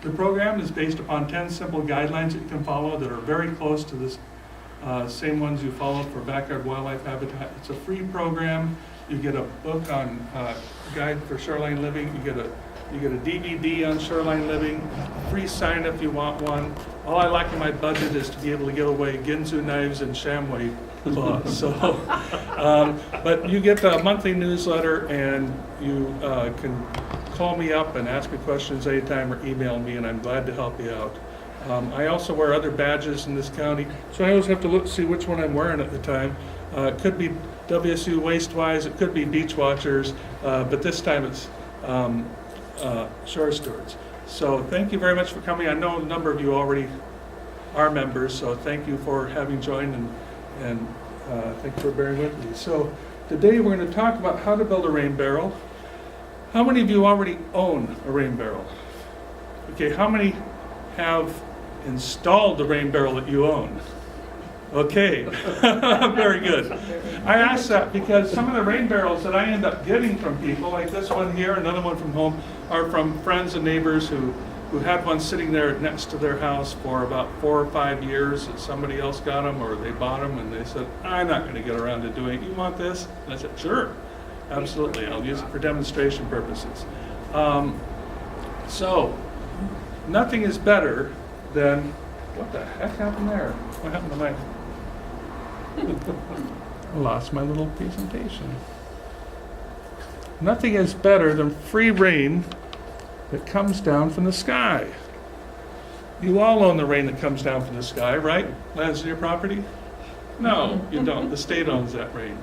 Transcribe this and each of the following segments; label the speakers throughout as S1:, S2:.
S1: The program is based upon 10 simple guidelines that you can follow that are very close to this same ones you followed for backyard wildlife habitat. It's a free program. You get a book on guide for shoreline living. You get a DVD on shoreline living. Free sign if you want one. All I lack in my budget is to be able to give away Ginsu knives and Shamway claws. So, but you get a monthly newsletter, and you can call me up and ask me questions anytime or email me, and I'm glad to help you out. I also wear other badges in this county, so I always have to look see which one I'm wearing at the time. It could be WSU Wastewise, it could be Beach Watchers, but this time it's Shore Stewards. So thank you very much for coming. I know a number of you already are members, so thank you for having joined, and thank you for bearing with me. So today we're going to talk about how to build a rain barrel. How many of you already own a rain barrel? Okay, how many have installed the rain barrel that you own? Okay, very good. I ask that because some of the rain barrels that I end up getting from people, like this one here, another one from home, are from friends and neighbors who had one sitting there next to their house for about 4 or 5 years, and somebody else got them, or they bought them, and they said, I'm not going to get around to doing it. You want this? And I said, sure, absolutely. I'll use it for demonstration purposes. So, nothing is better than, what the heck happened there? What happened to my, I lost my little presentation. Nothing is better than free rain that comes down from the sky. You all own the rain that comes down from the sky, right? Lands on your property? No, you don't. The state owns that rain.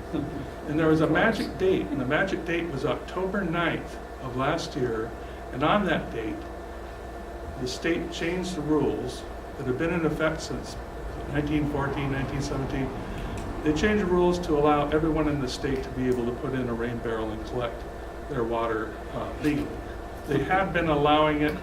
S1: And there was a magic date, and the magic date was October 9th of last year, and on that date, the state changed the rules that have been in effect since 1914, 1917. They changed the rules to allow everyone in the state to be able to put in a rain barrel and collect their water legally. They had been allowing it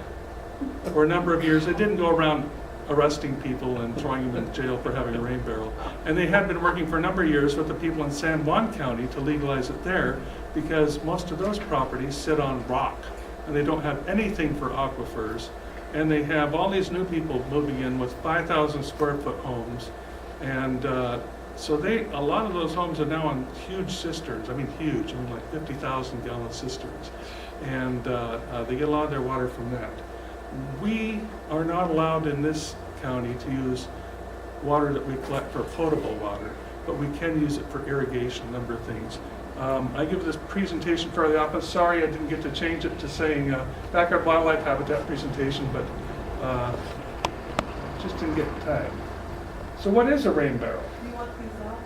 S1: for a number of years. They didn't go around arresting people and throwing them in jail for having a rain barrel. And they had been working for a number of years with the people in San Juan County to legalize it there, because most of those properties sit on rock and they don't have anything for aquifers. And they have all these new people moving in with 5,000 square foot homes. And so a lot of those homes are now on huge cisterns. I mean huge, I mean like 50,000 gallon cisterns. And they get a lot of their water from that. We are not allowed in this county to use water that we collect for potable water, but we can use it for irrigation, a number of things. I give this presentation fairly often. Sorry I didn't get to change it to saying backyard wildlife habitat presentation, but just didn't get the time. So what is a rain barrel?
S2: Do you want these off?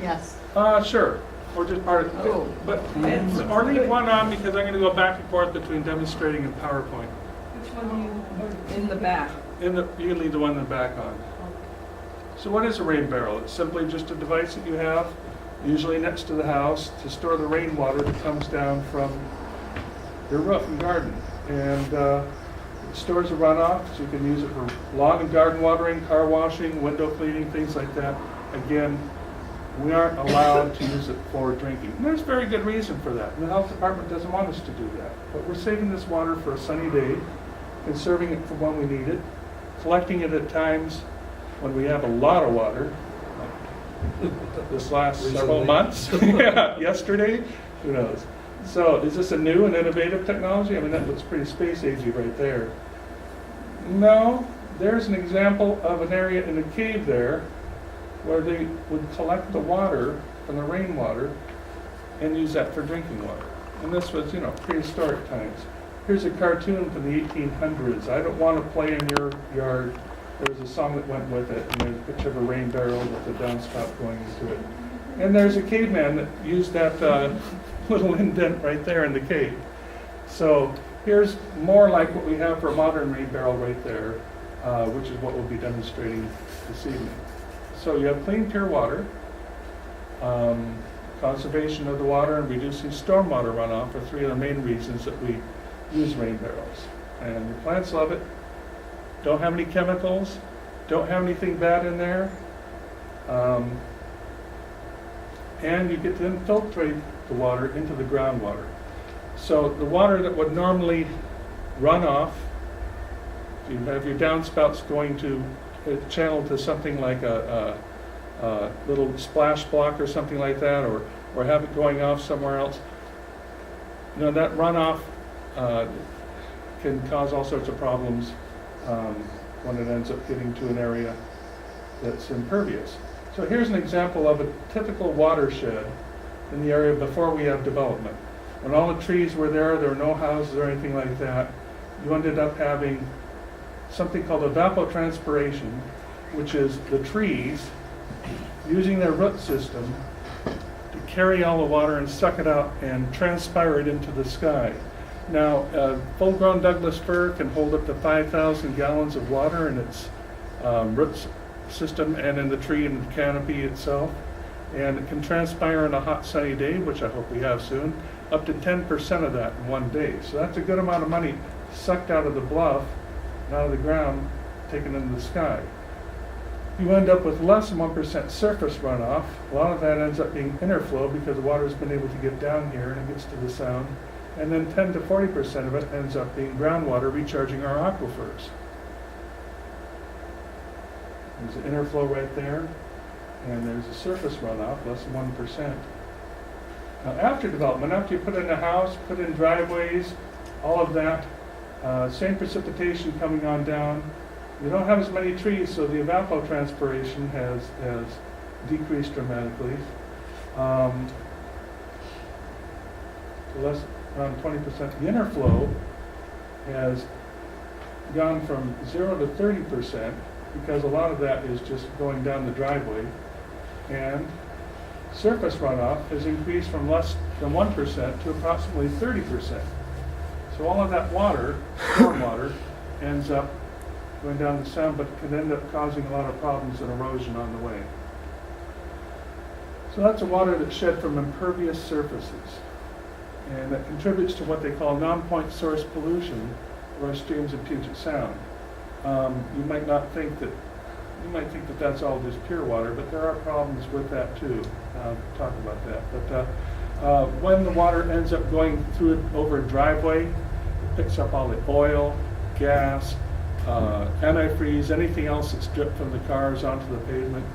S3: Yes.
S1: Sure. Or just part of it.
S3: Oh.
S1: But or leave one on, because I'm going to go back and forth between demonstrating and PowerPoint.
S2: Which one do you?
S3: In the back.
S1: You can leave the one in the back on. So what is a rain barrel? It's simply just a device that you have, usually next to the house, to store the rainwater that comes down from your roof and garden. And it stores the runoff, so you can use it for lawn and garden watering, car washing, window cleaning, things like that. Again, we aren't allowed to use it for drinking. And there's very good reason for that. And the health department doesn't want us to do that. But we're saving this water for a sunny day, conserving it for when we need it, collecting it at times when we have a lot of water, like this last several months. Yeah, yesterday, who knows. So is this a new and innovative technology? I mean, that looks pretty space agey right there. No, there's an example of an area in a cave there where they would collect the water from the rainwater and use that for drinking water. And this was, prehistoric times. Here's a cartoon from the 1800s. I don't want to play in your yard. There was a song that went with it, and there's a picture of a rain barrel with a downspout going into it. And there's a caveman that used that little indent right there in the cave. So here's more like what we have for a modern rain barrel right there, which is what we'll be demonstrating this evening. So you have clean, pure water, conservation of the water, and reducing stormwater runoff are three of the main reasons that we use rain barrels. And the plants love it. Don't have any chemicals, don't have anything bad in there. And you get to infiltrate the water into the groundwater. So the water that would normally run off You have your downspouts going to channel to something like a little splash block or something like that, or have it going off somewhere else. You know, that runoff can cause all sorts of problems when it ends up getting to an area that's impervious. So here's an example of a typical watershed in the area before we have development. When all the trees were there were no houses or anything like that, you ended up having something called evapotranspiration, which is the trees using their root system to carry all the water and suck it out and transpire it into the sky. Now, full-grown Douglas fir can hold up to 5,000 gallons of water in its root system and in the tree and the canopy itself. And it can transpire on a hot sunny day, which I hope we have soon, up to 10% of that in one day. So that's a good amount of money sucked out of the bluff and out of the ground, taken into the sky. You end up with less than 1% surface runoff. A lot of that ends up being interflow because the water's been able to get down here and it gets to the sound. And then 10 to 40% of it ends up being groundwater recharging our aquifers. There's an interflow right there, and there's a surface runoff, less than 1%. Now, after development, after you put in a house, put in driveways, all of that, same precipitation coming on down. You don't have as many trees, so the evapotranspiration has decreased dramatically. Less, around 20%. The interflow has gone from 0 to 30%, because a lot of that is just going down the driveway, and surface runoff has increased from less than 1% to approximately 30%. So all of that water, stormwater, ends up going down the sound, but can end up causing a lot of problems and erosion on the way. So that's the water that's shed from impervious surfaces, and that contributes to what they call non-point source pollution of our streams in Puget Sound. You might think that that's all just pure water, but there are problems with that too. I'll talk about that. But when the water ends up going through it over a driveway, it picks up all the oil, gas, antifreeze, anything else that's dripped from the cars onto the pavement.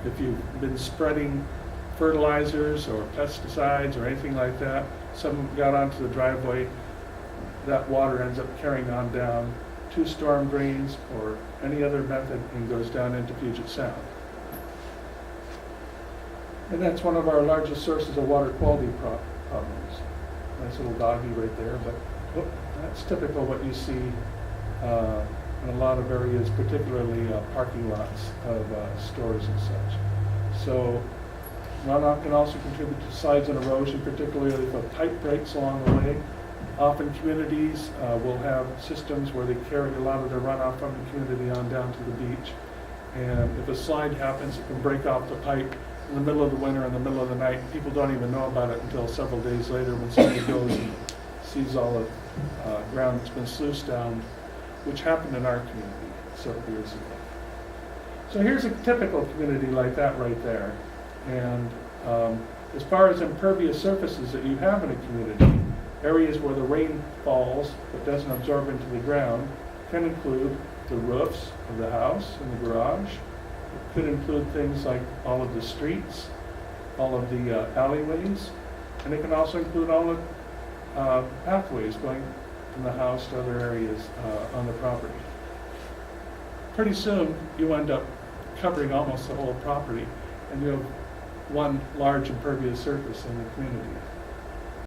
S1: If you've been spreading fertilizers or pesticides or anything like that, some got onto the driveway, that water ends up carrying on down to storm drains or any other method and goes down into Puget Sound. And that's one of our largest sources of water quality problems. Nice little doggy right there, but that's typical what you see in a lot of areas, particularly parking lots of stores and such. So runoff can also contribute to slides and erosion, particularly if a pipe breaks along the way. Often communities will have systems where they carry a lot of their runoff from the community on down to the beach. And if a slide happens, it can break off the pipe in the middle of the winter, in the middle of the night. People don't even know about it until several days later when somebody goes and sees all the ground that's been sluiced down, which happened in our community several years ago. So here's a typical community like that right there. And as far as impervious surfaces that you have in a community, areas where the rain falls but doesn't absorb into the ground can include the roofs of the house and the garage. It could include things like all of the streets, all of the alleyways, and it can also include all the pathways going from the house to other areas on the property. Pretty soon you end up covering almost the whole property, and you have one large impervious surface in the community.